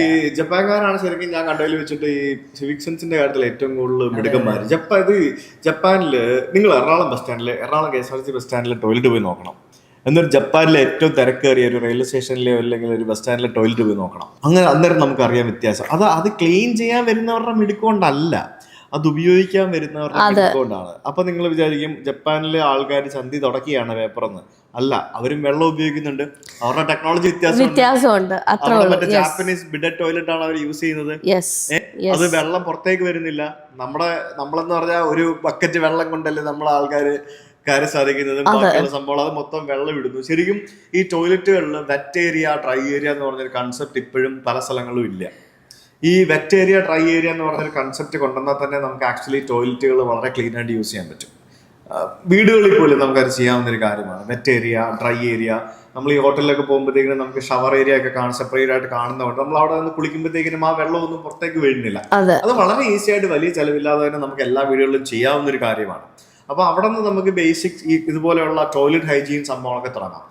ഈ ജപ്പാൻകാരാണ് ശരിക്കും ഞാൻ കണ്ടതിൽ വെച്ചിട്ട് ഈ സിവിക് സെൻസിന്റെ കാര്യത്തിൽ ഏറ്റവും കൂടുതൽ മിടുക്കന്മാർ. ജപ്പാനില് നിങ്ങൾ എറണാകുളം KSRTC ബസ് സ്റ്റാൻഡിലെ ടോയ്ലറ്റ് പോയി നോക്കണം. എന്നൊരു ജപ്പാനിലെ ഏറ്റവും തിരക്കേറിയ ഒരു റെയിൽവേ സ്റ്റേഷനിലെയോ അല്ലെങ്കിൽ ഒരു ബസ് സ്റ്റാൻഡിലെ ടോയ്ലറ്റ് പോയി നോക്കണം. അങ്ങനെ അന്നേരം നമുക്ക് അറിയാൻ വ്യത്യാസം. അത് ക്ലീൻ ചെയ്യാൻ വരുന്നവരുടെ മിടുക്കൊണ്ടല്ല, അത് ഉപയോഗിക്കാൻ വരുന്നവരുടെ മിടുക്കൊണ്ടാണ്. അപ്പൊ നിങ്ങൾ വിചാരിക്കും ജപ്പാനിലെ ആൾക്കാർ ചന്തി തുടക്കിയാണ് പേപ്പറെന്ന്. അല്ല, അവരും വെള്ളം ഉപയോഗിക്കുന്നുണ്ട്. അവരുടെ ടെക്നോളജി വ്യത്യാസമുണ്ട്. മറ്റേ ജാപ്പനീസ് ബിഡറ്റ് ടോയ്ലറ്റ് ആണ് അവർ യൂസ് ചെയ്യുന്നത്. അത് വെള്ളം പുറത്തേക്ക് വരുന്നില്ല. നമ്മളെന്ന് പറഞ്ഞാൽ ഒരു ബക്കറ്റ് വെള്ളം കൊണ്ടല്ലേ നമ്മളെ ആൾക്കാര് കാര്യം സാധിക്കുന്നതും ബാക്കിയുള്ള സംഭവം അത് മൊത്തം വെള്ളം ഇടുന്നു. ശരിക്കും ഈ ടോയ്ലറ്റുകളിൽ വെറ്റ് ഏരിയ ഡ്രൈ ഏരിയ എന്ന് പറഞ്ഞൊരു കൺസെപ്റ്റ് ഇപ്പോഴും പല സ്ഥലങ്ങളിലും ഇല്ല. ഈ വെറ്റ് ഏരിയ ഡ്രൈ ഏരിയ എന്ന് പറഞ്ഞൊരു കൺസെപ്റ്റ് കൊണ്ടുവന്നാൽ തന്നെ നമുക്ക് ആക്ച്വലി ടോയ്ലറ്റുകൾ വളരെ ക്ലീൻ ആയിട്ട് യൂസ് ചെയ്യാൻ പറ്റും. വീടുകളിൽ പോലും നമുക്കത് ചെയ്യാവുന്ന ഒരു കാര്യമാണ്. Wet area dry area. നമ്മൾ ഈ ഹോട്ടലിലൊക്കെ പോകുമ്പോഴത്തേക്കിനും നമുക്ക് ഷവർ ഏരിയ ഒക്കെ സെപ്പറേറ്റ് ആയിട്ട് കാണുന്നതുകൊണ്ട് നമ്മൾ അവിടെ നിന്ന് കുളിക്കുമ്പോഴത്തേക്കിനും ആ വെള്ളമൊന്നും പുറത്തേക്ക് വീഴുന്നില്ല. അത് വളരെ ഈസി ആയിട്ട് വലിയ ചെലവില്ലാതെ തന്നെ നമുക്ക് എല്ലാ വീടുകളിലും ചെയ്യാവുന്ന ഒരു കാര്യമാണ്. അപ്പൊ അവിടെ നിന്ന് നമുക്ക് ബേസിക് ഇതുപോലെയുള്ള ടോയ്ലറ്റ് ഹൈജീൻ സംഭവങ്ങളൊക്കെ തുടങ്ങാം.